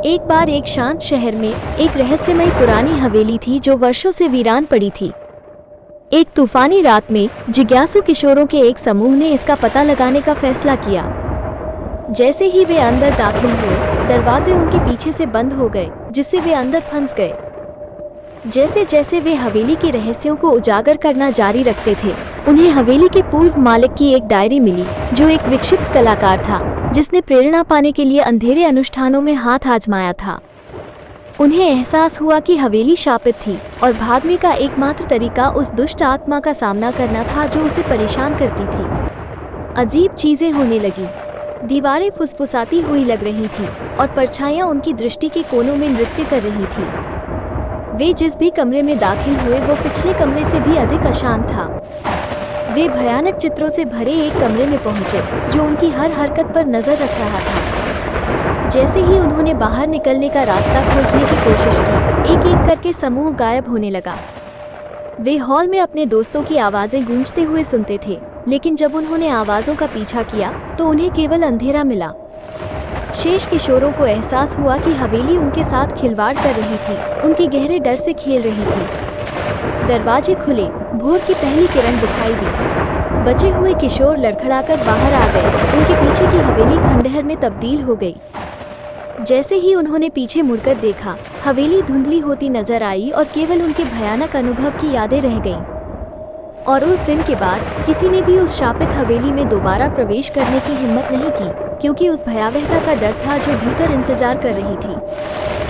एक बार एक शांत शहर में एक रहस्यमयी पुरानी हवेली थी जो वर्षों से वीरान पड़ी थी। एक तूफानी रात में जिज्ञासु किशोरों के एक समूह ने इसका पता लगाने का फैसला किया। जैसे ही वे अंदर दाखिल हुए, दरवाजे उनके पीछे से बंद हो गए, जिससे वे अंदर फंस गए। जैसे जैसे वे हवेली के रहस्यों को उजागर करना जारी रखते थे, उन्हें हवेली के पूर्व मालिक की एक डायरी मिली, जो एक विक्षिप्त कलाकार था जिसने प्रेरणा पाने के लिए अंधेरे अनुष्ठानों में हाथ आजमाया था। उन्हें एहसास हुआ कि हवेली शापित थी और भागने का एकमात्र तरीका उस दुष्ट आत्मा का सामना करना था जो उसे परेशान करती थी। अजीब चीजें होने लगी। दीवारें फुसफुसाती हुई लग रही थीं और परछाइयां उनकी दृष्टि के कोनों में नृत्य कर रही थीं। वे जिस भी कमरे में दाखिल हुए वो पिछले कमरे से भी अधिक अशांत था। वे भयानक चित्रों से भरे एक कमरे में पहुंचे, जो उनकी हर हरकत पर नजर रख रहा था। जैसे ही उन्होंने बाहर निकलने का रास्ता खोजने की कोशिश की, एक एक करके समूह गायब होने लगा। वे हॉल में अपने दोस्तों की आवाजें गूंजते हुए सुनते थे, लेकिन जब उन्होंने आवाजों का पीछा किया तो उन्हें केवल अंधेरा मिला। शेष किशोरों को एहसास हुआ कि हवेली उनके साथ खिलवाड़ कर रही थी, उनके गहरे डर से खेल रही थी। दरवाजे खुले, भोर की पहली किरण दिखाई दी। बचे हुए किशोर लड़खड़ाकर बाहर आ गए। उनके पीछे की हवेली खंडहर में तब्दील हो गई। जैसे ही उन्होंने पीछे मुड़कर देखा, हवेली धुंधली होती नजर आई और केवल उनके भयानक अनुभव की यादें रह गईं। और उस दिन के बाद किसी ने भी उस शापित हवेली में दोबारा प्रवेश करने की हिम्मत नहीं की, क्योंकि उस भयावहता का डर था जो भीतर इंतजार कर रही थी।